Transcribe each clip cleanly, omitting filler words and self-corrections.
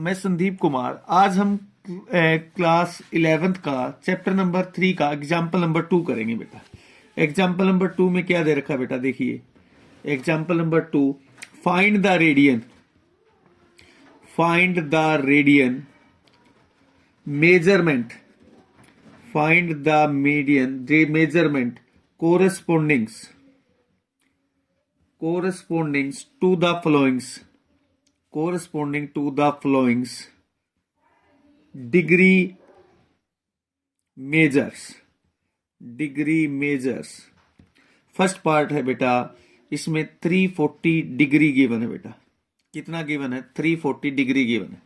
मैं संदीप कुमार। आज हम क्लास 11th का चैप्टर नंबर 3 का एग्जाम्पल नंबर 2 करेंगे बेटा। एग्जाम्पल नंबर 2 में क्या दे रखा है बेटा, देखिए example number 2, find the radian, find the radian measurement, find the median measurement correspondings to the followings, corresponding to the followings degree measures। First part है बेटा, इसमें 340 डिग्री गिवन है बेटा। कितना गिवन है? 340 डिग्री गिवन है।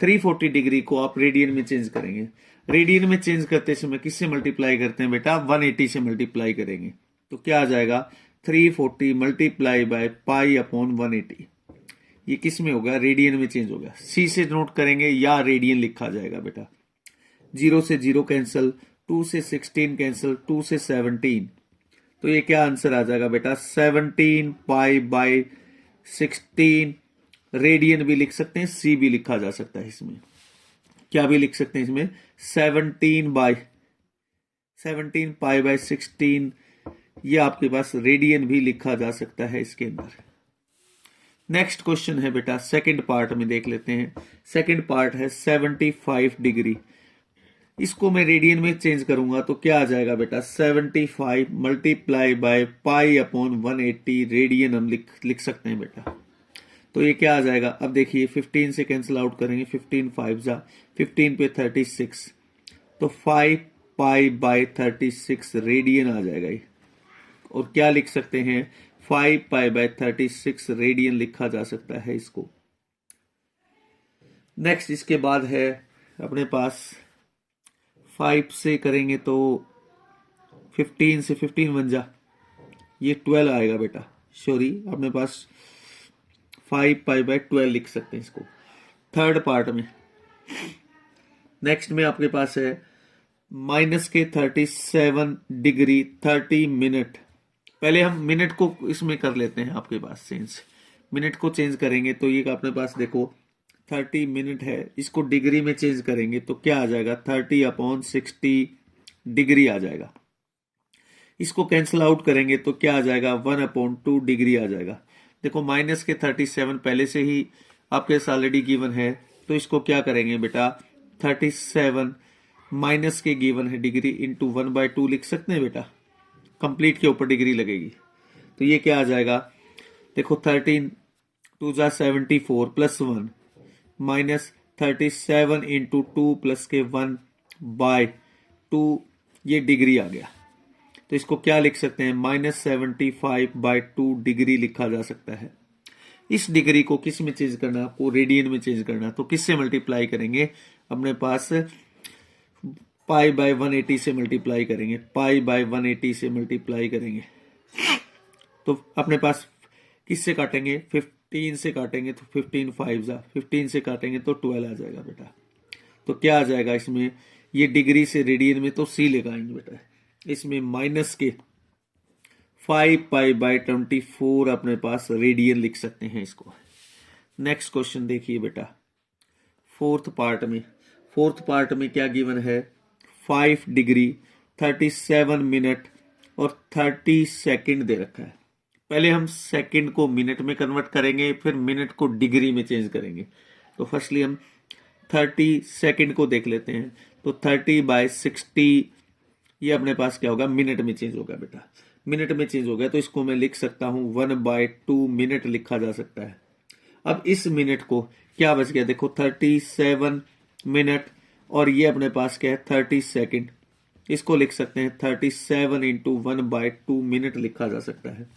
340 डिग्री को आप रेडियन में चेंज करेंगे। रेडियन में चेंज करते समय किससे मल्टीप्लाई करते हैं बेटा? 180 से मल्टीप्लाई करेंगे तो क्या आ जाएगा? 340 मल्टीप्लाई बाय पाई अपॉन 180। ये किस में होगा? रेडियन में चेंज होगा। सी से नोट करेंगे या रेडियन लिखा जाएगा बेटा। 0 से 0 कैंसिल, 2 से 16 कैंसिल, 2 से 17, तो ये क्या आंसर आ जाएगा बेटा? 17 पाई बाय 16। रेडियन भी लिख सकते हैं, सी भी लिखा जा सकता है। इसमें क्या भी लिख सकते हैं? इसमें 17 पाई बाय 16, ये आपके पास रेडियन भी लिखा जा सकता है इसके अंदर। नेक्स्ट क्वेश्चन है बेटा, सेकंड पार्ट में देख लेते हैं। सेकंड पार्ट है 75 डिग्री। इसको मैं रेडियन में चेंज करूंगा तो क्या आ जाएगा बेटा? 75 multiply by pi upon 180 radian हम लिख सकते हैं बेटा। तो ये क्या आ जाएगा? अब देखिए 15 से कैंसिल आउट करेंगे, 15 5 जा 15 पे 36, तो 5 पाई बाय 36 रेडियन आ जाएगा ये। और क्या लिख सकते हैं? 5 पाई बाय 36 रेडियन लिखा जा सकता है इसको। नेक्स्ट इसके बाद है अपने पास 5 से करेंगे तो 15 से 15 बन जा, ये 12 आएगा बेटा। सॉरी, अपने पास 5 पाई बाय 12 लिख सकते हैं इसको। थर्ड पार्ट में नेक्स्ट में आपके पास है माइनस के 37 डिग्री 30 मिनट। पहले हम मिनट को इसमें कर लेते हैं, आपके पास चेंज, मिनट को चेंज करेंगे तो ये अपने पास देखो 30 मिनट है, इसको डिग्री में चेंज करेंगे तो क्या आ जाएगा? 30 अपॉन 60 डिग्री आ जाएगा। इसको कैंसिल आउट करेंगे तो क्या आ जाएगा? 1 अपॉन 2 डिग्री आ जाएगा। देखो माइनस के 37 पहले से ही आपके पास ऑलरेडी गिवन है, तो इसको क्या करेंगे बेटा? 37 माइनस के गिवन है डिग्री इंटू 1/2 लिख सकते हैं बेटा। कंप्लीट के ऊपर डिग्री लगेगी तो ये क्या आ जाएगा? देखो 13 2 जा 74 प्लस 1 माइनस 37 इंटू 2 प्लस के 1/2, ये डिग्री आ गया। तो इसको क्या लिख सकते हैं? -75/2 डिग्री लिखा जा सकता है। इस डिग्री को किस में चेंज करना है आपको? रेडियन में चेंज करना है। तो किससे मल्टीप्लाई करेंगे? अपने पास पाई बाय 180 से मल्टीप्लाई करेंगे, पाई बाय 180 से मल्टीप्लाई करेंगे तो अपने पास किससे काटेंगे? 15 से काटेंगे तो 15 5 जा 15 से काटेंगे तो 12 आ जाएगा बेटा। तो क्या आ जाएगा इसमें? ये डिग्री से रेडियन में तो सी लगाएंगे बेटा। इसमें माइनस के 5 पाई बाय 24 अपने पास रेडियन लिख सकते हैं इसको। नेक्स्ट क्वेश्चन देखिए बेटा, फोर्थ पार्ट में क्या गिवन है? 5 डिग्री 37 मिनट और 30 सेकंड दे रखा है। पहले हम सेकंड को मिनट में कन्वर्ट करेंगे, फिर मिनट को डिग्री में चेंज करेंगे। तो फर्स्टली हम 30 सेकंड को देख लेते हैं। तो 30 बाय 60, ये अपने पास क्या होगा? मिनट में चेंज होगा बेटा। मिनट में चेंज हो गया तो इसको मैं लिख सकता हूं 1/2 मिनट लिखा जा सकता है। अब इस मिनट को क्या बच गया? देखो 37 मिनट और ये अपने पास क्या है? 30 सेकंड। इसको लिख सकते हैं 37 इंटू 1/2 मिनट लिखा जा सकता है।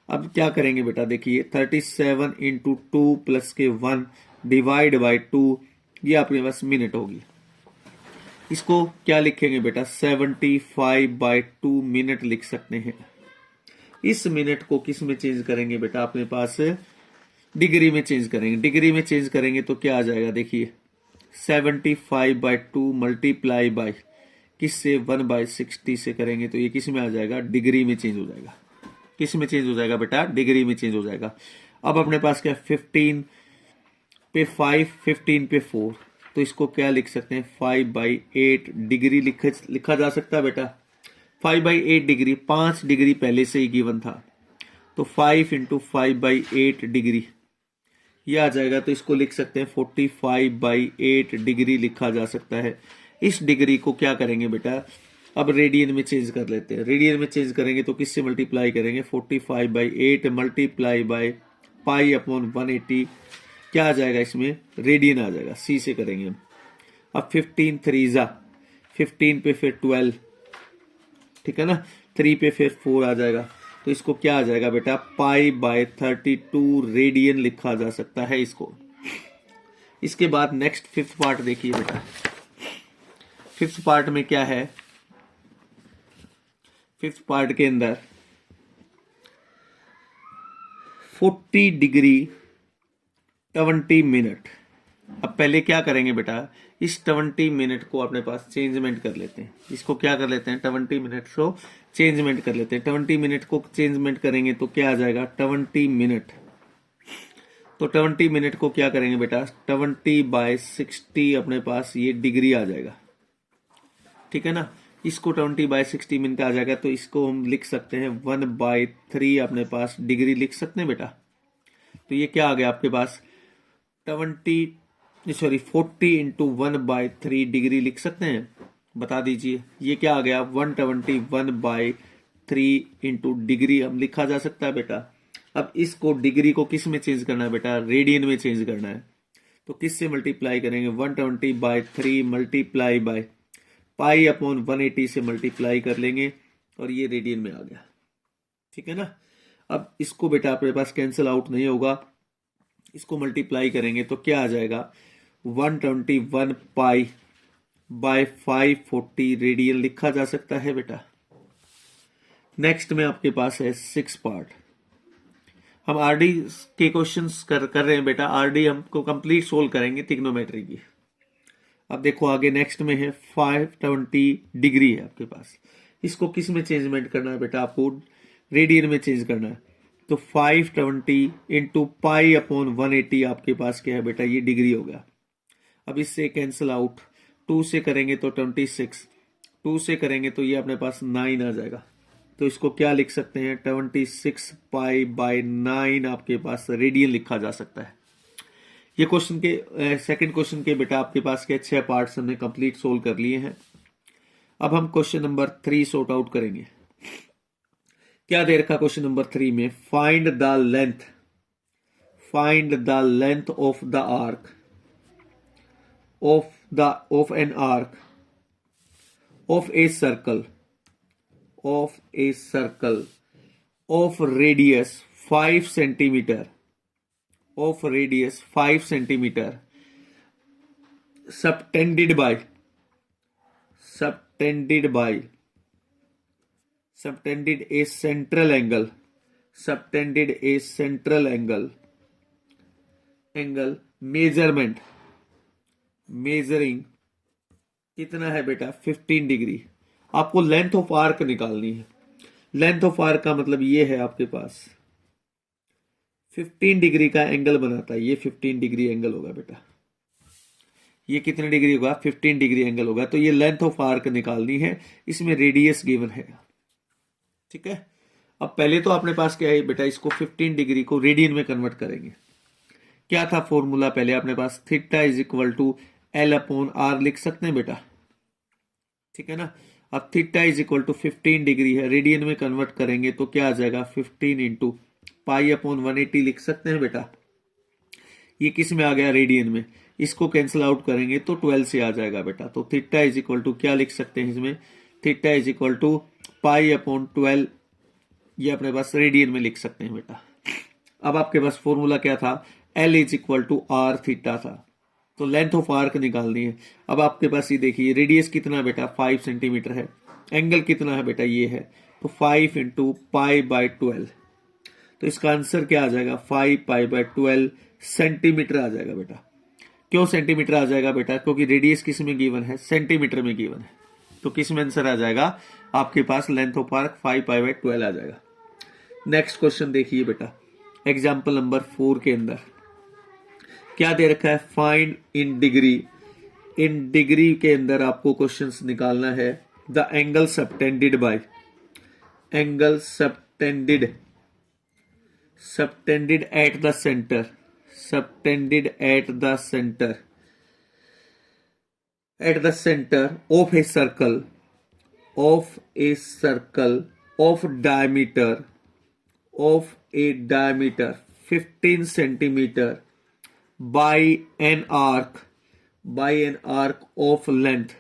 अब क्या करेंगे बेटा? देखिए 37 इंटू 2 प्लस के 1 डिवाइड बाय 2, ये अपने पास मिनट होगी। इसको क्या लिखेंगे बेटा? 75/2 मिनट लिख सकते हैं। इस मिनट को किस में चेंज करेंगे बेटा? अपने पास डिग्री में चेंज करेंगे। डिग्री में चेंज करेंगे तो क्या आ जाएगा? देखिए 75/2 मल्टीप्लाई बाय किससे? 1/60 से करेंगे तो ये किस में आ जाएगा? डिग्री में चेंज हो जाएगा। किस में चेंज हो जाएगा बेटा? डिग्री में चेंज हो जाएगा। अब अपने पास क्या? 15 पे 5, 15 पे 4, तो इसको क्या लिख सकते हैं, 5/8 डिग्री लिखा जा सकता है बेटा। 5/8 डिग्री, 5 डिग्री पहले से ही गिवन था, तो 5 इंटू 5/8 डिग्री ये आ जाएगा, तो इसको लिख सकते हैं 45/8 डिग्री लिखा जा सकता है। इस डिग्री को क्या करेंगे बेटा, अब रेडियन में चेंज कर लेते हैं। रेडियन में चेंज करेंगे तो किससे मल्टीप्लाई करेंगे, 45/8 मल्टीप्लाई बाय पाई अपॉन 180, क्या आ जाएगा इसमें, रेडियन आ जाएगा, सी से करेंगे हम। अब 15 3 15 पे फिर 12, ठीक है ना, 3 पे फिर 4 आ जाएगा, तो इसको क्या आ जाएगा बेटा, π/32 रेडियन लिखा जा सकता है इसको। इसके बाद नेक्स्ट फिफ्थ पार्ट देखिए बेटा। फिफ्थ पार्ट में क्या है, फिफ्थ पार्ट के अंदर 40 डिग्री 20 मिनट। अब पहले क्या करेंगे बेटा, इस 20 मिनट को अपने पास चेंजमेंट कर लेते हैं। इसको क्या कर लेते हैं, 20 मिनट को चेंजमेंट कर लेते हैं। 20 मिनट को चेंजमेंट करेंगे तो क्या आ जाएगा, 20 मिनट। तो 20 मिनट को क्या करेंगे बेटा, 20/60 अपने पास ये डिग्री आ जाएगा, ठीक है ना। इसको 20/60 मिनट आ जाएगा, तो इसको हम लिख सकते हैं 1/3 अपने पास डिग्री लिख सकते हैं बेटा। तो ये क्या आ गया आपके पास, 40 इंटू 1/3 डिग्री लिख सकते हैं, बता दीजिए। ये क्या आ गया, 121/3 इंटू डिग्री हम लिखा जा सकता है बेटा। अब इसको डिग्री को किस में चेंज करना है बेटा, रेडियन में चेंज करना है। तो किस से मल्टीप्लाई करेंगे, 120/3 मल्टीप्लाई बाय पाई अपॉन 180 से मल्टीप्लाई कर लेंगे, और ये रेडियन में आ गया, ठीक है ना। अब इसको बेटा अपने पास कैंसिल आउट नहीं होगा, इसको मल्टीप्लाई करेंगे तो क्या आ जाएगा, 121 पाई बाय 540 रेडियन लिखा जा सकता है बेटा। नेक्स्ट में आपके पास है 6 पार्ट। हम आरडी के क्वेश्चंस कर रहे हैं बेटा। आरडी हमको कंप्लीट सोल्व करेंगे ट्रिग्नोमेट्री की। अब देखो आगे नेक्स्ट में है 520 डिग्री है आपके पास। इसको किस में चेंजमेंट करना है बेटा, आपको रेडियन में चेंज करना है। तो 520 इंटू पाई अपॉन 180 आपके पास क्या है बेटा, ये डिग्री हो गया। अब इससे कैंसिल आउट, 2 से करेंगे तो 26, 2 से करेंगे तो ये अपने पास 9 आ जाएगा। तो इसको क्या लिख सकते हैं, 26 पाई बाय 9 आपके पास रेडियन लिखा जा सकता है। ये क्वेश्चन के सेकंड क्वेश्चन के बेटा आपके पास के 6 पार्ट्स हमने कंप्लीट सोल्व कर लिए हैं। अब हम क्वेश्चन नंबर 3 सॉर्ट आउट करेंगे। क्या दे रखा क्वेश्चन नंबर 3 में, find the length of the arc of an arc of A circle of radius 5 centimetre subtended a central angle measuring कितना है बेटा, 15 डिग्री। आपको लेंथ ऑफ आर्क निकालनी है। लेंथ ऑफ आर्क का मतलब ये है आपके पास 15 डिग्री का एंगल बनाता है। ये 15 डिग्री एंगल होगा बेटा। ये कितने डिग्री होगा, 15 डिग्री एंगल होगा। तो ये लेंथ ऑफ आर्क निकालनी है, इसमें रेडियस गिवन है, ठीक है। अब पहले तो अपने पास क्या है बेटा, इसको 15 डिग्री को रेडियन में कन्वर्ट करेंगे। क्या था फॉर्मूला पहले अपने पास, theta is equal to L upon R लिख सकते हैं बेटा, ठीक है ना। अब theta is equal to 15 degree है, रेडियन में कन्वर्ट करेंगे तो क्या आ जाएगा, 15 इंटू पाई अपॉन 180 लिख सकते हैं बेटा। ये किस में आ गया, रेडियन में। इसको कैंसिल आउट करेंगे तो 12 से आ जाएगा बेटा। तो थीटा इज इक्वल टू क्या लिख सकते हैं इसमें, theta is equal to pi upon 12, ये अपने पास रेडियन में लिख सकते हैं बेटा। अब आपके पास फॉर्मूला क्या था, L is equal to R theta था। तो लेंथ ऑफ आर्क निकालनी है। अब आपके पास ये देखिए रेडियस कितना बेटा, 5 सेंटीमीटर है। एंगल कितना है बेटा, ये है। तो 5 इंटू पाई बाय 12, तो इसका आंसर क्या आ जाएगा, 5 पाई बाय 12 सेंटीमीटर आ जाएगा बेटा। क्यों सेंटीमीटर आ जाएगा बेटा, क्योंकि रेडियस किस में गिवन है, सेंटीमीटर में गिवन है। तो किस में आंसर आ जाएगा आपके पास, length of arc 5 pi by 12 आ जाएगा। नेक्स्ट क्वेश्चन देखिए बेटा, एग्जाम्पल नंबर 4 के अंदर क्या दे रखा है, find in degree. In degree के अंदर आपको क्वेश्चंस निकालना है। The angle subtended bye, angle subtended, subtended at the centre, subtended at the centre, at the centre of A circle, of A circle of diameter, of A diameter 15 centimetre by an arc, by an arc of length,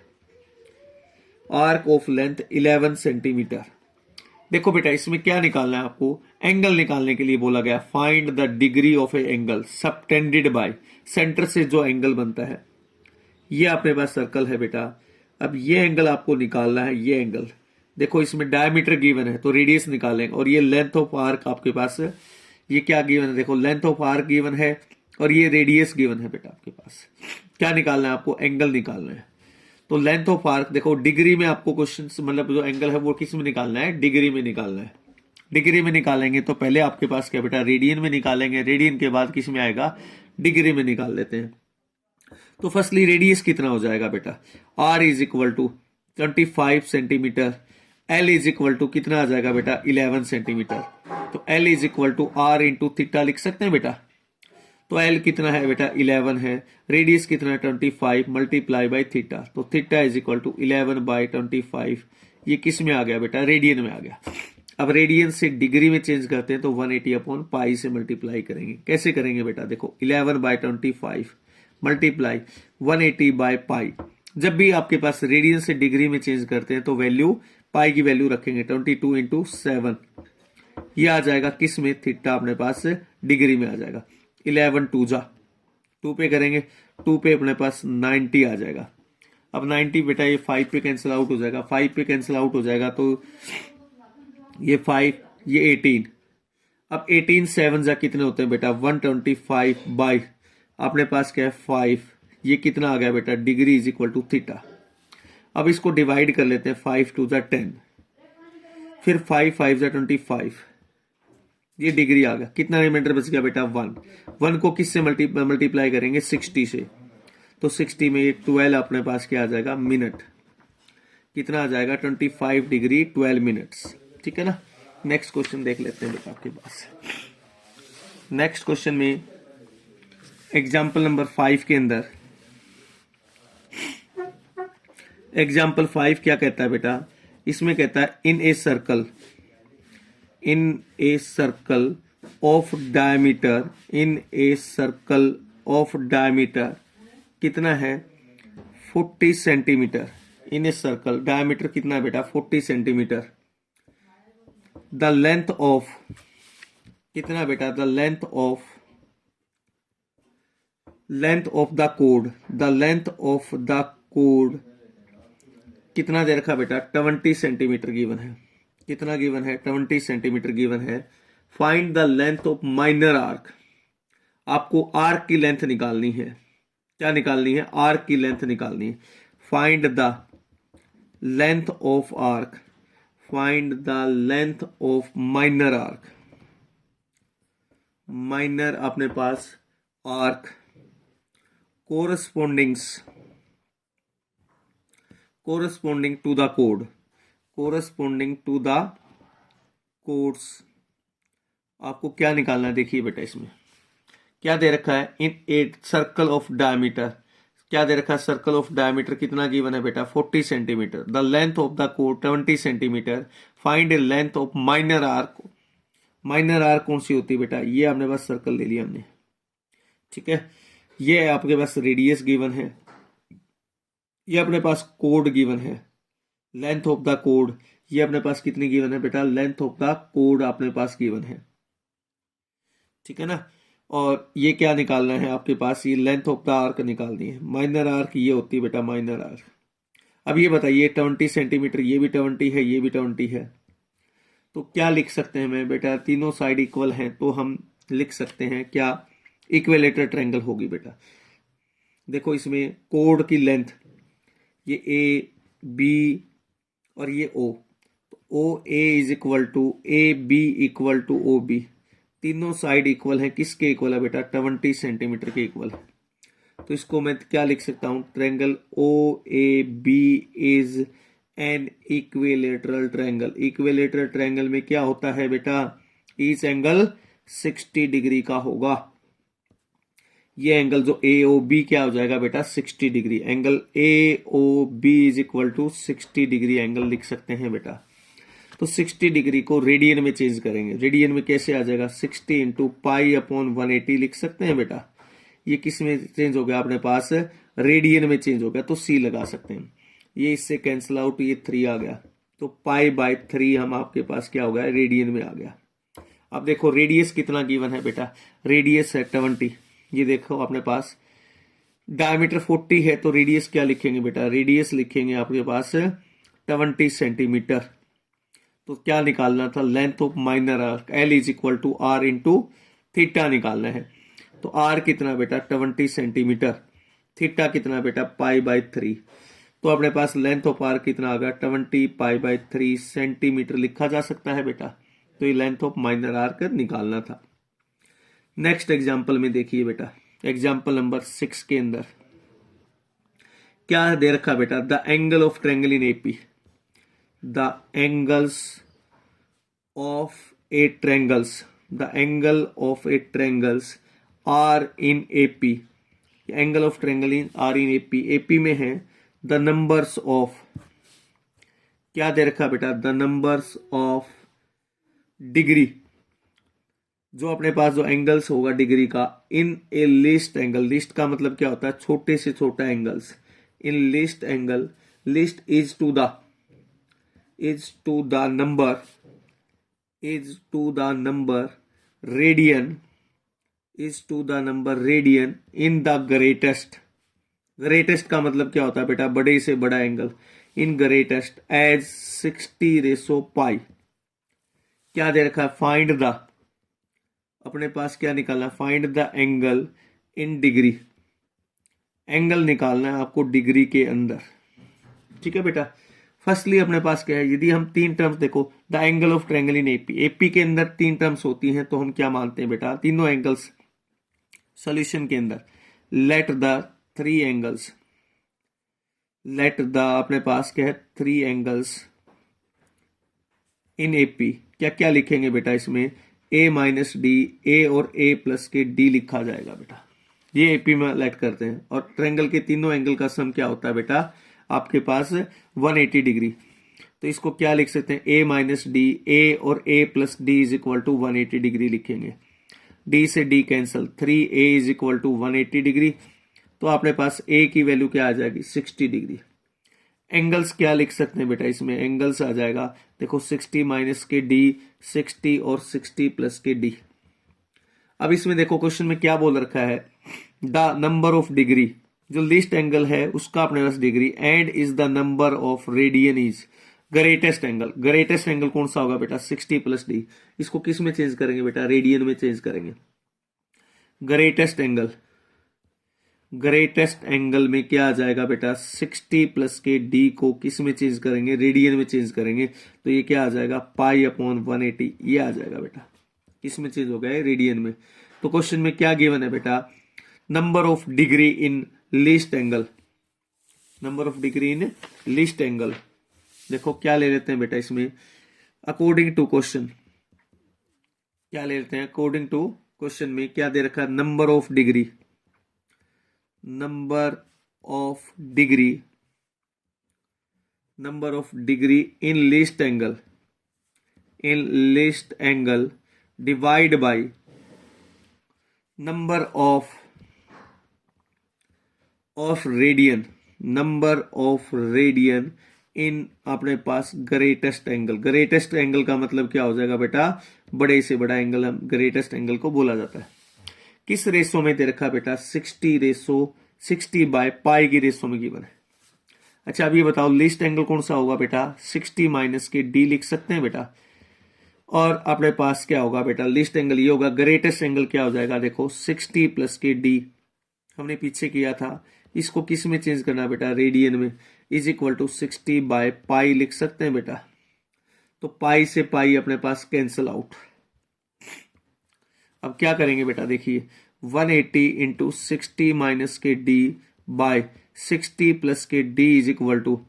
arc of length 11 centimetre. देखो बेटा इसमें क्या निकालना है आपको, angle निकालने के लिए बोला गया find the degree of A angle subtended bye, centre से जो एंगल बनता है। ये अपने पास सर्कल है बेटा, अब ये एंगल आपको निकालना है। ये एंगल देखो इसमें डायमीटर गिवन है तो रेडियस निकालेंगे, और ये लेंथ ऑफ आर्क आपके पास, ये क्या गिवन है, देखो लेंथ ऑफ आर्क गिवन है और ये रेडियस गिवन है बेटा आपके पास। क्या निकालना है आपको, एंगल निकालना है। तो लेंथ ऑफ आर्क देखो डिग्री में आपको क्वेश्चन, मतलब जो एंगल है वो किस में निकालना है, डिग्री में निकालना है। डिग्री में निकालेंगे तो पहले आपके पास क्या बेटा, रेडियन में निकालेंगे, रेडियन के बाद किस में आएगा, डिग्री में निकाल लेते हैं। तो फर्स्टली रेडियस कितना हो जाएगा बेटा, r is equal to 25 centimetre, l is equal to कितना आ जाएगा बेटा 11 सेंटीमीटर। तो l is equal to r into theta लिख सकते हैं बेटा। तो l कितना है बेटा 11 है, रेडियस कितना है 25 मल्टीप्लाई बाई थीटा, तो theta is equal to 11 by 25। ये किस में आ गया बेटा, रेडियन में आ गया। अब रेडियन से डिग्री में चेंज करते हैं तो 180 अपॉन पाई से मल्टीप्लाई करेंगे। कैसे करेंगे बेटा, देखो 11 बाई 25 मल्टीप्लाई 180 बाय पाई। जब भी आपके पास रेडियन से डिग्री में चेंज करते हैं तो वैल्यू, पाई की वैल्यू रखेंगे 22 इंटू 7, ये आ जाएगा किस में, थीटा अपने पास डिग्री में आ जाएगा। 11 टू जा 2 पे करेंगे, 2 पे अपने पास 90 आ जाएगा। अब 90 बेटा ये 5 पे कैंसिल आउट हो जाएगा, 5 पे कैंसिल आउट हो जाएगा तो ये 5, ये 18। अब 18 7 जा कितने होते हैं बेटा 125 बाई अपने पास क्या है 5, ये कितना आ गया बेटा, degree is equal to theta. अब इसको डिवाइड कर लेते हैं, 5 टू जा 10, फिर 5 5 जा 25, ये डिग्री आ गया। कितना रिमाइंडर बच गया बेटा 1 को किससे मल्टीप्लाई करेंगे 60 से, तो 60 में ये 12 अपने पास क्या आ जाएगा मिनट, कितना आ जाएगा 25 डिग्री 12 मिनट्स। ठीक है ना। नेक्स्ट क्वेश्चन देख लेते हैं बेटा आपके पास। नेक्स्ट क्वेश्चन में एग्जाम्पल नंबर 5 के अंदर, एग्जाम्पल 5 क्या कहता है बेटा, इसमें कहता है in a circle, in a circle of diameter, in a circle of diameter कितना है 40 centimetre. In a circle diameter कितना है बेटा 40 सेंटीमीटर। द लेंथ ऑफ कितना बेटा, the length of the code, the length of the code कितना दे रखा बेटा 20 सेंटीमीटर गिवन है। कितना गिवन है 20 सेंटीमीटर गिवन है। Find the length of minor arc, आपको आर्क की लेंथ निकालनी है। क्या निकालनी है, आर्क की लेंथ निकालनी है। Find the length of arc, find the length of minor arc, minor अपने पास arc corresponding to the code, corresponding to the codes। आपको क्या निकालना है, देखिए बेटा इसमें क्या दे रखा है, in a circle of diameter, क्या दे रखा है सर्कल ऑफ डायमीटर कितना गिवन है बेटा 40 centimetre. The length of the code 20 centimetre. Find A length of minor arc, minor arc कौन सी होती है बेटा, ये आपने बस सर्कल ले लिया हमने। ठीक है, ये आपके पास रेडियस गिवन है, ये अपने पास कोड गिवन है, लेंथ ऑफ द कोड, ये अपने पास कितनी गिवन है बेटा, लेंथ ऑफ द कोड अपने पास गिवन है। ठीक है ना। और ये क्या निकालना है आपके पास, ये लेंथ ऑफ द आर्क निकालनी है। माइनर आर्क ये होती है बेटा माइनर आर्क। अब ये बताइए 20 सेंटीमीटर, ये भी 20 है, ये भी 20 है, तो क्या लिख सकते हैं मैं बेटा, तीनों साइड इक्वल हैं तो हम लिख सकते हैं क्या, इक्विलेटरल ट्रायंगल होगी बेटा। देखो इसमें कोड की लेंथ, ये ए बी और ये O, O A is equal to A B equal to O B, तीनों साइड इक्वल है। किसके इक्वल है बेटा 20 सेंटीमीटर के इक्वल है। तो इसको मैं क्या लिख सकता हूं, triangle O A B is an equilateral triangle. Equilateral triangle में क्या होता है बेटा, ईच एंगल 60 डिग्री का होगा। ये एंगल जो ए ओ बी क्या हो जाएगा बेटा, 60 degree. Angle A O B is equal to 60 degree angle लिख सकते हैं बेटा। तो 60 डिग्री को रेडियन में चेंज करेंगे। रेडियन में कैसे आ जाएगा, 60 इंटू पाई अपॉन 180 लिख सकते हैं बेटा। ये किस में चेंज हो गया अपने पास, रेडियन में चेंज हो गया, तो सी लगा सकते हैं। ये इससे कैंसिल आउट, ये 3 आ गया, तो पाई बाय 3 हम आपके पास क्या हो गया, रेडियन में आ गया। अब देखो रेडियस कितना गिवन है बेटा, रेडियस है 20। ये देखो अपने पास डायमीटर 40 है, तो रेडियस क्या लिखेंगे बेटा, रेडियस लिखेंगे आपके पास 20 सेंटीमीटर। तो क्या निकालना था, length of minor arc L is equal to R into theta निकालना है। तो आर कितना बेटा 20 सेंटीमीटर, थीटा कितना बेटा पाई बाय 3। तो अपने पास लेंथ ऑफ आर कितना आ गया 20 पाई बाय 3 सेंटीमीटर लिखा जा सकता है बेटा। तो ये लेंथ ऑफ माइनर आर्क निकालना था। नेक्स्ट एग्जाम्पल में देखिए बेटा, एग्जाम्पल नंबर 6 के अंदर क्या दे रखा बेटा, the angle of triangle in AP. The angles of a triangles, the angle of a triangles are in AP. Angle of triangle in are in AP, AP में है द नंबर्स ऑफ, क्या दे रखा बेटा, द नंबर्स ऑफ डिग्री, जो अपने पास जो angles होगा डिग्री का, in a least angle. Least का मतलब क्या होता है, छोटे से छोटा angles. In least angle, least is to the number, is to the number radian, is to the number radian in the greatest. Greatest का मतलब क्या होता है बेटा, बड़े से बड़ा angle. In greatest as 60 ratio pi. क्या दे रखा है, फाइंड द, अपने पास क्या निकालना, find the angle in degree. Angle निकालना है आपको डिग्री के अंदर, ठीक है बेटा। फर्स्टली अपने पास क्या है, यदि हम 3 टर्म्स देखो, the angle of triangle in AP, AP के अंदर 3 टर्म्स होती हैं, तो हम क्या मानते हैं बेटा, तीनों एंगल्स सॉल्यूशन के अंदर, let the 3 angles, let the अपने पास क्या है 3 एंगल्स इन एपी। क्या क्या लिखेंगे बेटा इसमें, ए माइनस डी, ए और ए प्लस के डी लिखा जाएगा बेटा। ये एपी में लेट करते हैं, और ट्रायंगल के तीनों एंगल का सम क्या होता है बेटा, आपके पास 180 डिग्री। तो इसको क्या लिख सकते हैं, ए माइनस डी, ए और A plus D is equal to 180 degree लिखेंगे। डी से D cancel, 3a is equal to 180 degree. तो अपने पास a की वैल्यू क्या आ जाएगी, 60 डिग्री। एंगल्स क्या लिख सकते हैं बेटा इसमें, एंगल्स आ जाएगा देखो 60 माइनस के डी, 60 और 60 प्लस के डी। अब इसमें देखो क्वेश्चन में क्या बोल रखा है, द नंबर ऑफ डिग्री, जो लिस्ट एंगल है उसका अपने पास degree, and is the number of radian is greatest angle. Greatest angle कौन सा होगा बेटा, 60 प्लस डी। इसको किस में चेंज करेंगे बेटा, रेडियन में चेंज करेंगे। ग्रेटेस्ट एंगल, ग्रेटेस्ट एंगल में क्या आ जाएगा बेटा, 60 प्लस के डी को किस में चेंज करेंगे, रेडियन में चेंज करेंगे। तो ये क्या आ जाएगा, पाई अपॉन 180, ये आ जाएगा बेटा। किस में चेंज हो गया है, रेडियन में। तो क्वेश्चन में क्या गिवन है बेटा, number of degree in least angle, number of degree in least angle. देखो क्या ले लेते हैं बेटा इसमें, अकॉर्डिंग टू क्वेश्चन, क्या ले लेते हैं, अकॉर्डिंग टू क्वेश्चन में क्या दे रखा है, number of degree, number of degree, number of degree in least angle, in least angle divide by number of radian, number of radian in अपने पास ग्रेटेस्ट एंगल। ग्रेटेस्ट एंगल का मतलब क्या हो जाएगा बेटा, बड़े से बड़ा एंगल हम ग्रेटेस्ट एंगल को बोला जाता है। किस रेशो में दे रखा बेटा, 60 बाय पाई की रेशो में गिवन है। अच्छा अब ये बताओ लिस्ट एंगल कौन सा होगा बेटा, 60 माइनस के डी लिख सकते हैं बेटा। और अपने पास क्या होगा बेटा, लिस्ट एंगल ये होगा, ग्रेटेस्ट एंगल क्या हो जाएगा देखो 60 प्लस के डी, हमने पीछे किया था। इसको किस में चेंज करना है बेटा, रेडियन में, is equal to 60 by pi लिख सकते हैं बेटा। तो पाई से पाई अपने पास कैंसिल आउट। अब क्या करेंगे बेटा, देखिए 180 इंटू 60 माइनस के डी बाय 60 प्लस के डी इज इक्वल टू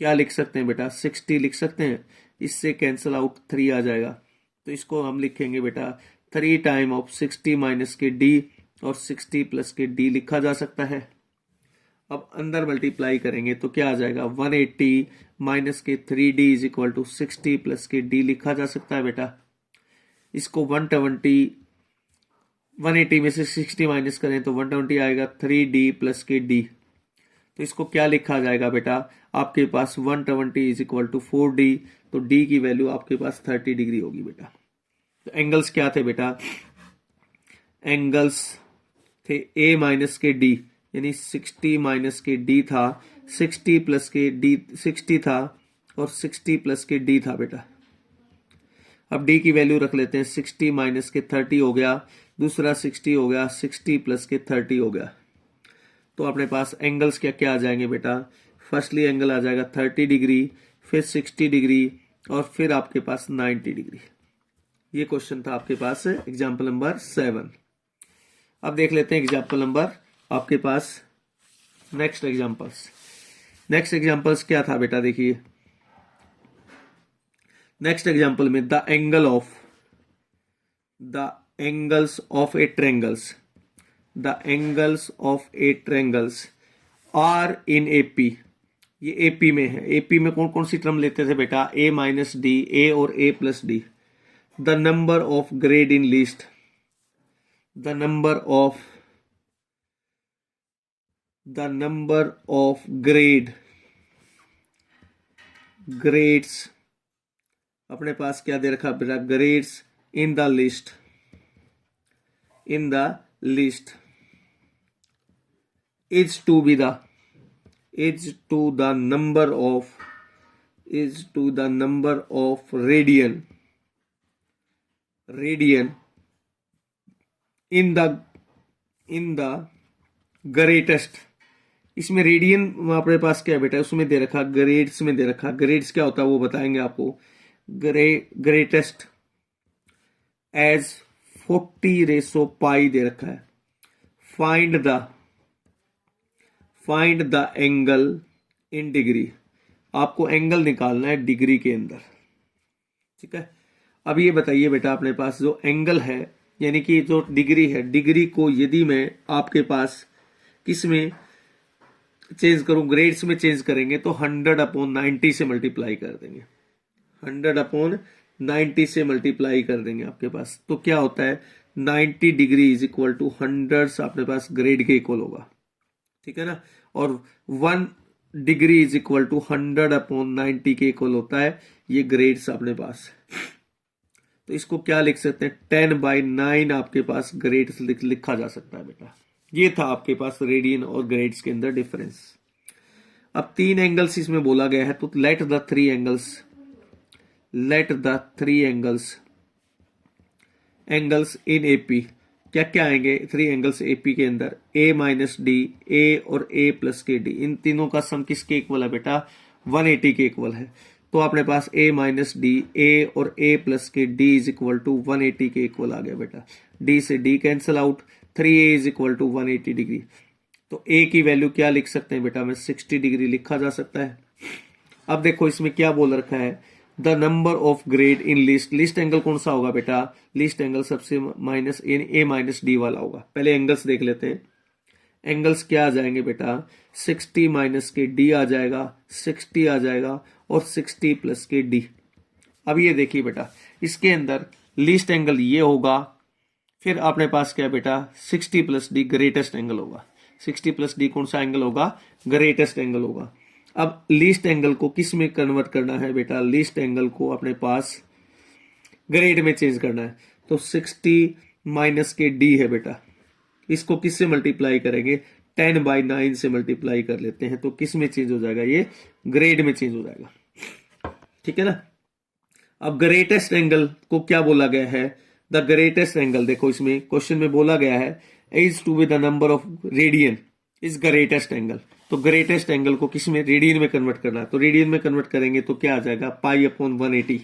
क्या लिख सकते हैं बेटा, 60 लिख सकते हैं, इससे कैंसिल आउट 3 आ जाएगा, तो इसको हम लिखेंगे बेटा 3 टाइम ऑफ 60 माइनस के डी और 60 प्लस के डी लिखा जा सकता है। अब अंदर मल्टीप्लाई करेंगे तो क्या आ जाएगा, 180 माइनस के 3d is equal to 60 plus के d लिखा जा सकता है बेटा। इसको 180 में से 60 माइनस करें तो 120 आएगा, 3d प्लस के d, तो इसको क्या लिखा जाएगा बेटा, आपके पास 120 इज इक्वल टू 4d, तो d की वैल्यू आपके पास 30 डिग्री होगी बेटा। तो एंगल्स क्या थे बेटा, एंगल्स थे a माइनस के d, यानी 60 माइनस के d था, 60 प्लस के d 60 था और 60 प्लस के d था बेटा। अब d की वैल्यू रख लेते हैं, 60 माइनस के 30 हो गया, दूसरा 60 हो गया, 60 प्लस के 30 हो गया। तो अपने पास एंगल्स क्या क्या आ जाएंगे बेटा, फर्स्टली एंगल आ जाएगा 30 डिग्री, फिर 60 डिग्री और फिर आपके पास 90 डिग्री। ये क्वेश्चन था आपके पास एग्जाम्पल नंबर 7। अब देख लेते हैं एग्जाम्पल नंबर आपके पास नेक्स्ट एग्जाम्पल्स क्या था बेटा, देखिए नेक्स्ट एग्जाम्पल में the angles of a triangles are in AP. ये एपी में है, एपी में कौन कौन सी टर्म लेते थे बेटा, ए माइनस डी, ए और A plus D. The number of grade in least, the number of grades अपने पास क्या दे रखा बेटा, grades in the least is to the number of radian in the greatest। इसमें रेडियन अपने पास क्या है बेटा, उसमें दे रखा, ग्रेड्स में दे रखा, ग्रेड्स क्या होता है वो बताएंगे आपको। ग्रेटेस्ट एज 40/π दे रखा है। Find the angle in degree, आपको एंगल निकालना है डिग्री के अंदर, ठीक है। अब ये बताइए बेटा, अपने पास जो एंगल है यानी कि जो डिग्री है, डिग्री को यदि मैं आपके पास किस में चेंज करूं, ग्रेड्स में चेंज करेंगे तो 100/90 से मल्टीप्लाई कर देंगे, 100/90 से मल्टीप्लाई कर देंगे आपके पास। तो क्या होता है, 90 डिग्री इज इक्वल टू 100 अपने पास ग्रेड के इक्वल होगा, ठीक है ना। और 1 डिग्री इज इक्वल टू 100/90 के इक्वल होता है, ये ग्रेड्स अपने पास। तो इसको क्या लिख सकते हैं, 10/9 आपके पास ग्रेड्स लिखा जा सकता है बेटा। ये था आपके पास रेडियन और ग्रेड्स के अंदर डिफरेंस। अब 3 एंगल्स इसमें बोला गया है, तो let the three angles in AP, क्या क्या आएंगे 3 एंगल्स एपी के अंदर, ए माइनस डी, ए और ए प्लस के डी, इन तीनों का सम किसके इक्वल है बेटा, 180 के इक्वल है। तो अपने पास ए माइनस डी, ए और ए प्लस के डी इज इक्वल टू 180 के इक्वल आ गया बेटा। डी से D cancel out, 3a is equal to 180 degree. तो a की वैल्यू क्या लिख सकते हैं बेटा में, 60 डिग्री लिखा जा सकता है। अब देखो इसमें क्या बोल रखा है, the number of grade in least angle कौन सा होगा बेटा, लिस्ट एंगल सबसे माइनस ए माइनस डी वाला होगा। पहले एंगल्स देख लेते हैं, एंगल्स क्या आ जाएंगे बेटा, 60 माइनस के डी आ जाएगा, 60 आ जाएगा और 60 प्लस के डी। अब ये देखिए बेटा, इसके अंदर लिस्ट एंगल ये होगा, फिर अपने पास क्या बेटा 60 प्लस डी ग्रेटेस्ट एंगल होगा। 60 प्लस डी कौन सा एंगल होगा, ग्रेटेस्ट एंगल होगा। अब लीस्ट एंगल को किस में कन्वर्ट करना है बेटा, लीस्ट एंगल को अपने पास ग्रेड में चेंज करना है। तो 60 माइनस के डी है बेटा, इसको किस से मल्टीप्लाई करेंगे, 10/9 से मल्टीप्लाई कर लेते हैं, तो किस में चेंज हो जाएगा, ये ग्रेड में चेंज हो जाएगा, ठीक है ना। अब ग्रेटेस्ट एंगल को क्या बोला गया है, द ग्रेटेस्ट एंगल, देखो इसमें क्वेश्चन में बोला गया है is to be the number of radian is greatest angle. तो ग्रेटेस्ट एंगल को किस में, रेडियन में कन्वर्ट करना है। तो रेडियन में कन्वर्ट करेंगे तो क्या आ जाएगा, π/180।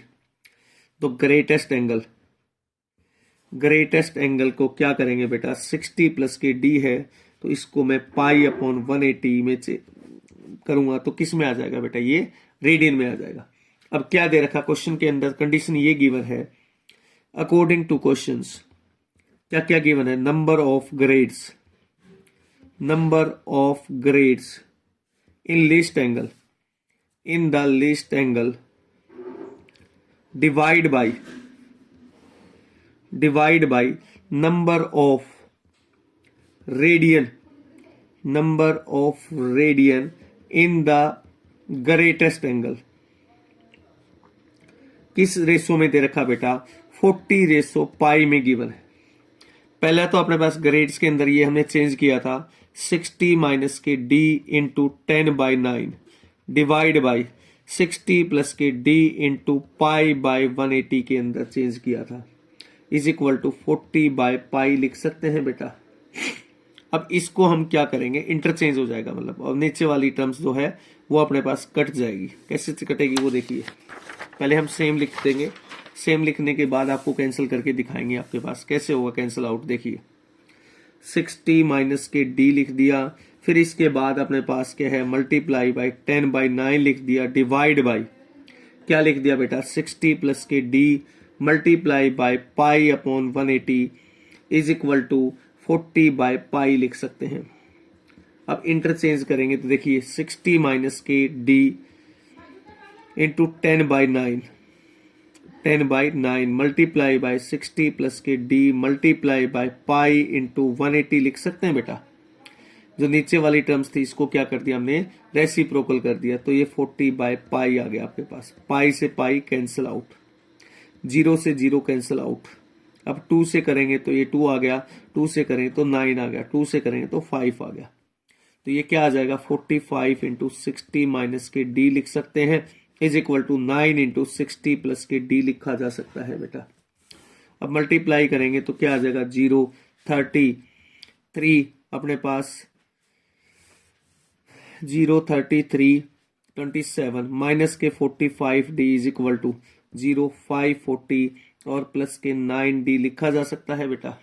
तो ग्रेटेस्ट एंगल ग्रेटेस्ट एंगल को क्या करेंगे बेटा, 60 प्लस के डी है तो इसको मैं पाई अपॉन 180 में करूंगा तो किस में आ जाएगा बेटा, ये रेडियन में आ जाएगा। अब क्या दे रखा क्वेश्चन के अंदर, कंडीशन ये गिवन है अकॉर्डिंग टू क्वेश्चंस, क्या क्या गिवन है, number of grades in least angle, in the least angle divide by number of radian in the greatest angle. किस रेशो में दे रखा बेटा, 40:π में गिवन है। पहले तो अपने पास ग्रेड्स के अंदर ये हमने चेंज किया था 60 माइनस के D into 10/9 divide by 60 plus के डी इंटू पाई बाई 180 के अंदर चेंज किया था, इज इक्वल टू 40/π लिख सकते हैं बेटा। अब इसको हम क्या करेंगे, इंटरचेंज हो जाएगा, मतलब और नीचे वाली टर्म्स जो है वो अपने पास कट जाएगी। कैसे कटेगी वो देखिए, पहले हम सेम लिख देंगे, सेम लिखने के बाद आपको कैंसिल करके दिखाएंगे आपके पास कैसे होगा कैंसिल आउट। देखिए 60 माइनस के डी लिख दिया, फिर इसके बाद अपने पास क्या है, मल्टीप्लाई बाई 10/9 लिख दिया, डिवाइड बाई क्या लिख दिया बेटा, 60 प्लस के D multiply by pi upon 180 is equal to 40/π लिख सकते हैं। अब इंटरचेंज करेंगे तो देखिए 60 माइनस के D into 10/9 multiply by 60 plus के D multiply by pi into 180 लिख सकते हैं बेटा। जो नीचे वाली टर्म्स थी इसको क्या कर दिया हमने, रेसिप्रोकल कर दिया, तो ये 40/π आ गया आपके पास। पाई से पाई कैंसिल आउट, 0 से 0 कैंसिल आउट। अब 2 से करेंगे तो ये 2 आ गया, 2 से करेंगे तो 9 आ गया, 2 से करेंगे तो 5 आ गया, तो ये क्या आ जाएगा 45 इंटू 60 माइनस के डी लिख सकते हैं is equal to 9 into 60 plus के डी लिखा जा सकता है बेटा। अब मल्टीप्लाई करेंगे तो क्या आ जाएगा 033 अपने पास 033 माइनस के 45 डी इज इक्वल टू 0540 और प्लस के 9 डी लिखा जा सकता है बेटा।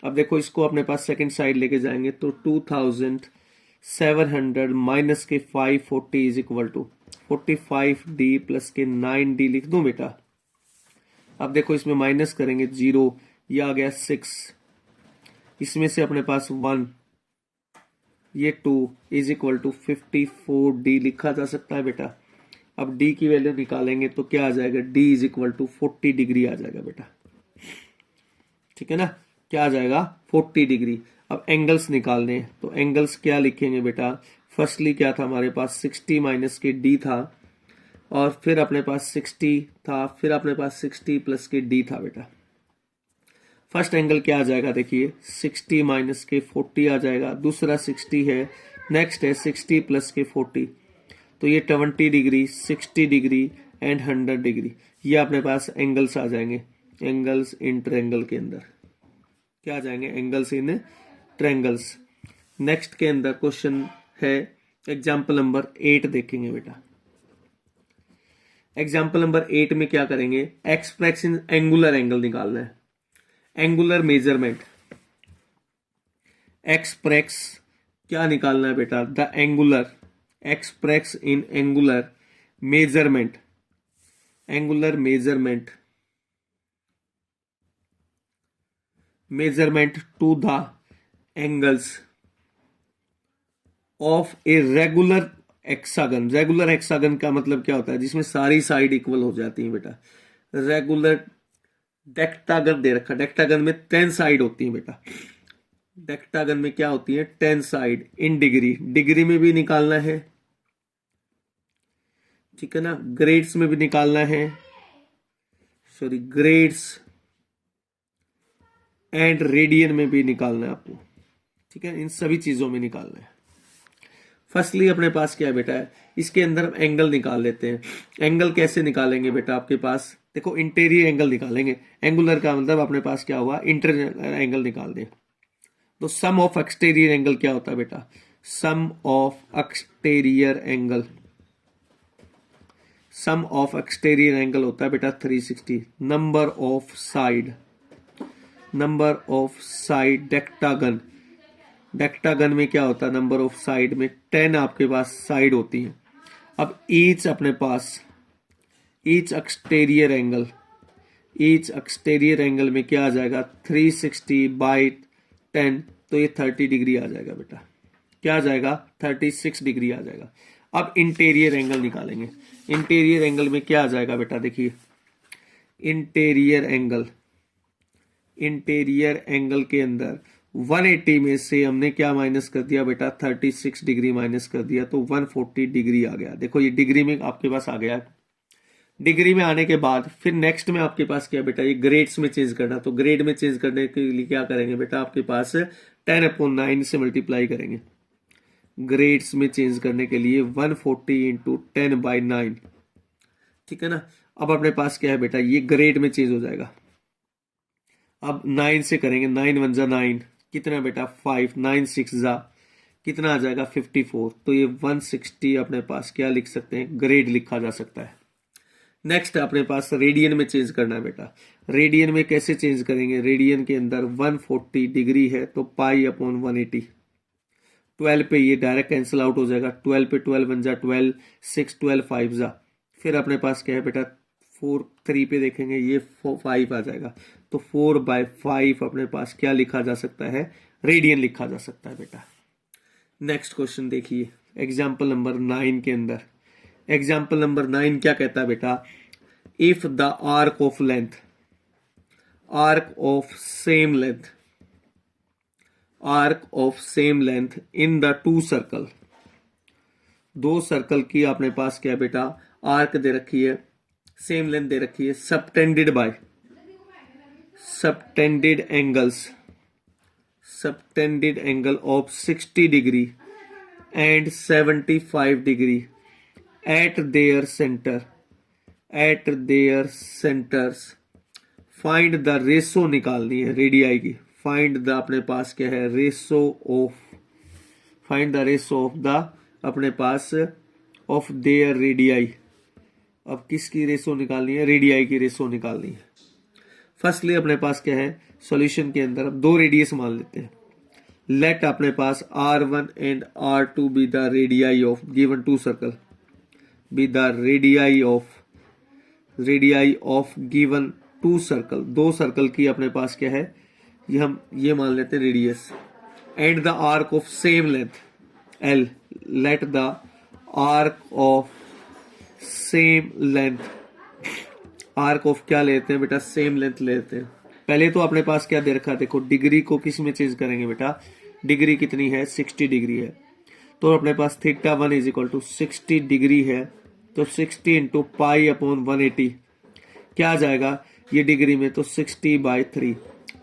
अब देखो इसको अपने पास सेकंड साइड लेके जाएंगे तो 2700 माइनस के 540 is equal to 45 D plus के 9 डी लिख दूं बेटा। अब देखो इसमें माइनस करेंगे 0, ये आ गया 6, इसमें से अपने पास 1, ये 2 इज इक्वल टू 54 डी लिखा जा सकता है बेटा। अब डी की वैल्यू निकालेंगे तो क्या आ जाएगा, D is equal to 40 degree आ जाएगा बेटा, ठीक है ना, क्या आ जाएगा 40 डिग्री। अब एंगल्स निकालने हैं तो एंगल्स क्या लिखेंगे बेटा, फर्स्टली क्या था हमारे पास 60 माइनस के डी था और फिर अपने पास 60 था, फिर अपने पास 60 प्लस के डी था बेटा। फर्स्ट एंगल क्या आ जाएगा, देखिए 60 माइनस के 40 आ जाएगा, दूसरा 60 है, नेक्स्ट है 60 प्लस के 40, तो ये 20 डिग्री 60 डिग्री एंड 100 डिग्री, ये अपने पास एंगल्स आ जाएंगे। एंगल्स इन ट्रायंगल के अंदर क्या आ जाएंगे, एंगल्स इन ट्रायंगल्स। नेक्स्ट के अंदर क्वेश्चन है एग्जाम्पल नंबर 8 देखेंगे बेटा। एग्जाम्पल नंबर 8 में क्या करेंगे, एक्सप्रेशन एंगुलर एंगल निकालना है, एंगुलर मेजरमेंट एक्सप्रेस क्या निकालना है बेटा, the angular express in angular measurement to the angles of a regular hexagon. Regular hexagon का मतलब क्या होता है, जिसमें सारी साइड इक्वल हो जाती है बेटा। रेगुलर डेक्टागन दे रखा, डेक्टागन में 10 साइड होती है बेटा। डेक्टागन में क्या होती है, 10 साइड इन डिग्री, डिग्री में भी निकालना है, ठीक है ना, ग्रेड्स में भी निकालना है, सॉरी ग्रेड्स एंड रेडियन में भी निकालना है आपको, ठीक है, इन सभी चीजों में निकालना है। फर्स्टली अपने पास क्या है बेटा, इसके अंदर हम एंगल निकाल लेते हैं। एंगल कैसे निकालेंगे बेटा, आपके पास देखो इंटीरियर एंगल निकालेंगे, एंगुलर का मतलब अपने पास क्या हुआ, इंटरनल एंगल निकाल दें। तो सम ऑफ एक्सटीरियर एंगल क्या होता है बेटा, सम ऑफ एक्सटीरियर एंगल होता है बेटा 360। Number of side number of side decagon. Decagon में क्या होता है, नंबर ऑफ साइड में 10 आपके पास साइड होती हैं। अब ईच अपने पास ईच एक्सटेरियर एंगल में क्या आ जाएगा, 360/10, तो ये 30 डिग्री आ जाएगा बेटा। क्या आ जाएगा, 36 डिग्री आ जाएगा। अब इंटीरियर एंगल निकालेंगे। इंटीरियर एंगल में क्या आ जाएगा बेटा, देखिए इंटीरियर एंगल के अंदर 180 में से हमने क्या माइनस कर दिया बेटा, 36 डिग्री माइनस कर दिया, तो 140 डिग्री आ गया। देखो ये डिग्री में आपके पास आ गया। डिग्री में आने के बाद फिर नेक्स्ट में आपके पास क्या बेटा, ये ग्रेड्स में चेंज करना। तो ग्रेड में चेंज करने के लिए क्या करेंगे बेटा, आपके पास 10/9 से मल्टीप्लाई करेंगे। ग्रेड्स में चेंज करने के लिए 140 इंटू 10/9, ठीक है ना। अब अपने पास क्या है बेटा, ये ग्रेड में चेंज हो जाएगा। अब 9 से करेंगे, 9 1 जा 9, कितना बेटा 5, 9 6 जा कितना आ जाएगा 54। तो ये 160 अपने पास क्या लिख सकते हैं, ग्रेड लिखा जा सकता है। नेक्स्ट अपने पास रेडियन में चेंज करना है बेटा। रेडियन में कैसे चेंज करेंगे, रेडियन के अंदर 140 डिग्री है तो π/180। 12 पे ये डायरेक्ट कैंसिल आउट हो जाएगा। 12 पे 12 1 जा 12, 6 12 5 जा। फिर अपने पास क्या है बेटा, 4 3 पे देखेंगे ये 5 आ जाएगा। तो 4/5 अपने पास क्या लिखा जा सकता है, रेडियन लिखा जा सकता है बेटा। नेक्स्ट क्वेश्चन देखिए, एग्जाम्पल नंबर 9 के अंदर। एग्जाम्पल नंबर 9 क्या कहता है बेटा, if the arc of same length in the 2 circle, 2 circle की अपने पास क्या है बेटा, आर्क दे रखी है, सेम लेंथ दे रखी है, subtended angle of 60 degree and 75 degree at their centers, find the ratio निकालनी है रेडियाई की। find the अपने पास क्या है, find the ratio of the अपने पास of their radii। अब किसकी रेशो निकालनी है, रेडियाई की रेशो निकालनी है। फर्स्टली अपने पास क्या है, सॉल्यूशन के अंदर अब 2 रेडियस मान लेते हैं। लेट अपने पास R1 and R2 be the radii of given 2 circle, be the radii of given 2 circle. 2 circle की अपने पास क्या है, ये हम ये मान लेते हैं radius. And the arc of same length L, let the arc of same length, arc of क्या लेते हैं बेटा, सेम लेंथ लेते हैं। पहले तो अपने पास क्या दे रखा है, देखो डिग्री को किस में चेंज करेंगे बेटा, डिग्री कितनी है 60 डिग्री है। तो अपने पास θ1 इज इक्वल टू 60 डिग्री है, तो 60 इंटू π/180 क्या आ जाएगा, ये डिग्री में तो 60/3,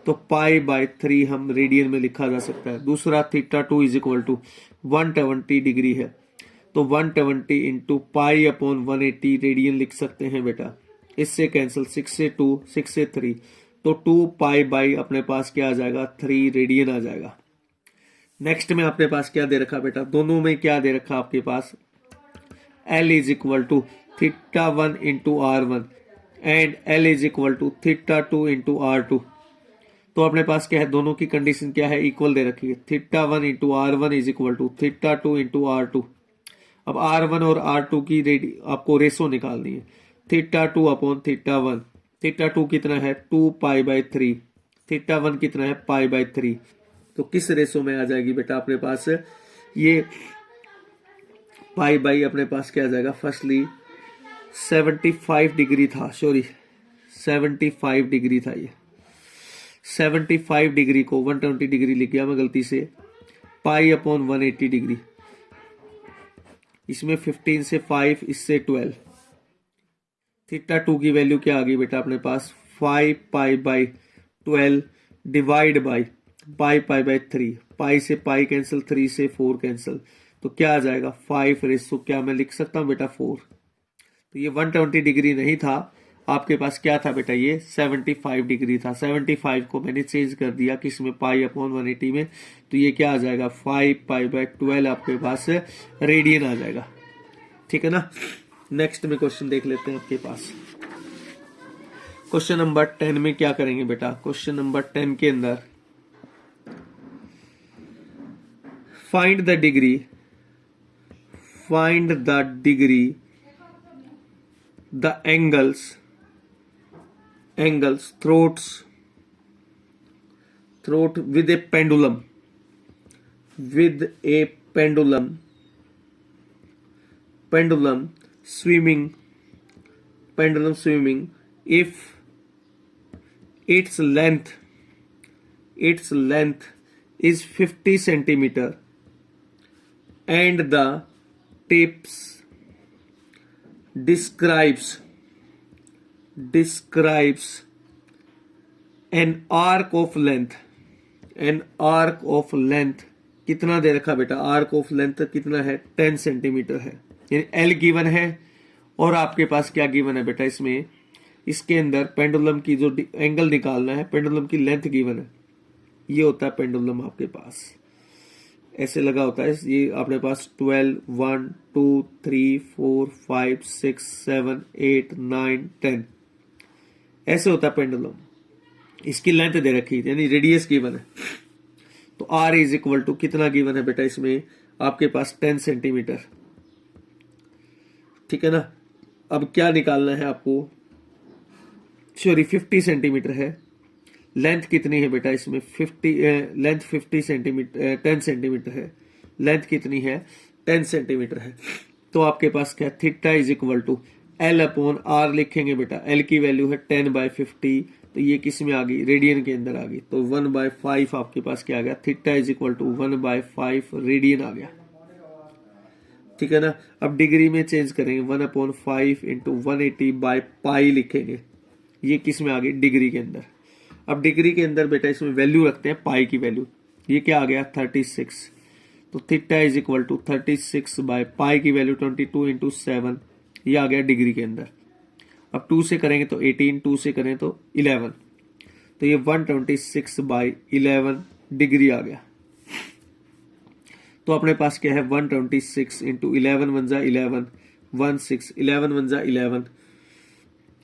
तो π/3 हम रेडियन में लिखा जा सकता है। दूसरा θ2 इज इक्वल टू 170 डिग्री है, तो 170 इंटू π/180 रेडियन लिख सकते हैं बेटा। इससे कैंसिल, 6 से 2, 6 से 3, तो 2π अपने पास क्या आ जाएगा, 3 रेडियन आ जाएगा। नेक्स्ट में अपने पास क्या दे रखा बेटा, दोनों में क्या दे रखा आपके पास, L is equal to θ1 into R1 and L is equal to θ2 into R2। तो अपने पास क्या है, दोनों की कंडीशन क्या है, इक्वल दे रखी है। θ1 into R1 is equal to θ2 into R2। अब R1 और R2 की आपको रेशो निकालनी है। θ2/θ1, θ2 कितना है 2π/3, θ1 कितना है π/3। तो किस रेशो में आ जाएगी बेटा अपने पास, ये π/, अपने पास क्या आ जाएगा, फर्स्टली 75 डिग्री था, 75 डिग्री था, ये 75 डिग्री को 120 डिग्री लिख गया मैं गलती से, π/180 डिग्री। इसमें 15 से 5, इससे 12, θ2 की वैल्यू क्या आ गई बेटा अपने पास, 5π/12 डिवाइड बाई π/3, पाई से पाई कैंसिल, 3 से 4 कैंसिल, तो क्या आ जाएगा 5 क्या मैं लिख सकता हूं बेटा 4। तो ये 120 डिग्री नहीं था, आपके पास क्या था बेटा, ये 75 डिग्री था। 75 को मैंने चेंज कर दिया किसमें, π/180 में, तो ये क्या आ जाएगा 5π/12 आपके पास रेडियन आ जाएगा। ठीक है ना। नेक्स्ट में क्वेश्चन देख लेते हैं आपके पास। क्वेश्चन नंबर 10 में क्या करेंगे बेटा, क्वेश्चन नंबर 10 के अंदर find the degree the angles throat with a pendulum swimming if its length is 50 centimeter and the tips describes an arc of length कितना दे रखा बेटा, आर्क ऑफ लेंथ कितना है 10 सेंटीमीटर है, यानी एल गिवन है और आपके पास क्या गिवन है बेटा, इसमें इसके अंदर पेंडुलम की जो एंगल निकालना है, पेंडुलम की लेंथ गिवन है, ये होता है पेंडुलम आपके पास ऐसे लगा होता है, ये अपने पास 12 1 2 3 4 5 6 7 8 9 10 ऐसे होता है पेंडुलम। इसकी लेंथ दे रखी है यानी रेडियस गिवन है, तो आर इज इक्वल टू कितना गिवन है बेटा, इसमें आपके पास 10 सेंटीमीटर, ठीक है ना। अब क्या निकालना है आपको, सॉरी 50 सेंटीमीटर है, लेंथ कितनी है बेटा इसमें 50, लेंथ 50 सेंटीमीटर 10 सेंटीमीटर है, लेंथ कितनी है 10 सेंटीमीटर है, तो आपके पास क्या theta is equal to L upon R लिखेंगे बेटा, एल की वैल्यू है 10/50, तो ये किस में आ गई, रेडियन के अंदर आ गई, तो 1/5 आपके पास क्या आ गया, theta is equal to 1/5 radian आ गया, ठीक है ना। अब डिग्री में चेंज करेंगे 1/5 इंटू 180/पाई लिखेंगे, ये किस में आ गई, डिग्री के अंदर। अब डिग्री के अंदर बेटा इसमें वैल्यू रखते हैं पाई की वैल्यू, ये क्या आ गया 36, तो थीटा इज इक्वल टू 36/पाई की वैल्यू 22 इंटू 7, ये आ गया डिग्री के अंदर। अब 2 से करेंगे तो 18, 2 से करें तो 11, तो ये 126/11 डिग्री आ गया। तो अपने पास क्या है 126 इंटू 11 1 जा 11 16 11 1 जा 11,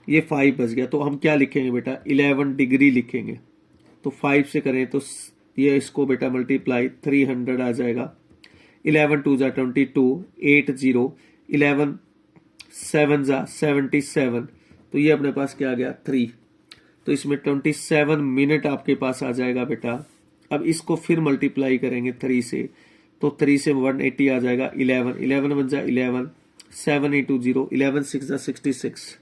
ये 5 बच गया, तो हम क्या लिखेंगे बेटा 11 डिग्री लिखेंगे, तो 5 से करें तो ये इसको बेटा मल्टीप्लाई 300 आ जाएगा, 11 2 जा 22 8 0 11 7 जा 77, तो ये अपने पास क्या आ गया 3, तो इसमें 27 मिनट आपके पास आ जाएगा बेटा। अब इसको फिर मल्टीप्लाई करेंगे 3 से, तो 3 से 180 आ जाएगा, 11 1 जा 11 7 इंटू 0 11 6 जा 66,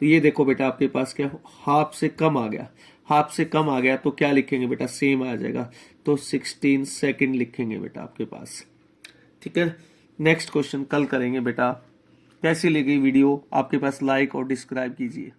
तो ये देखो बेटा आपके पास क्या हाफ से कम आ गया, हाफ से कम आ गया तो क्या लिखेंगे बेटा सेम आ जाएगा, तो 16 सेकंड लिखेंगे बेटा आपके पास, ठीक है। नेक्स्ट क्वेश्चन कल करेंगे बेटा। कैसी लगी वीडियो आपके पास, लाइक और सब्सक्राइब कीजिए।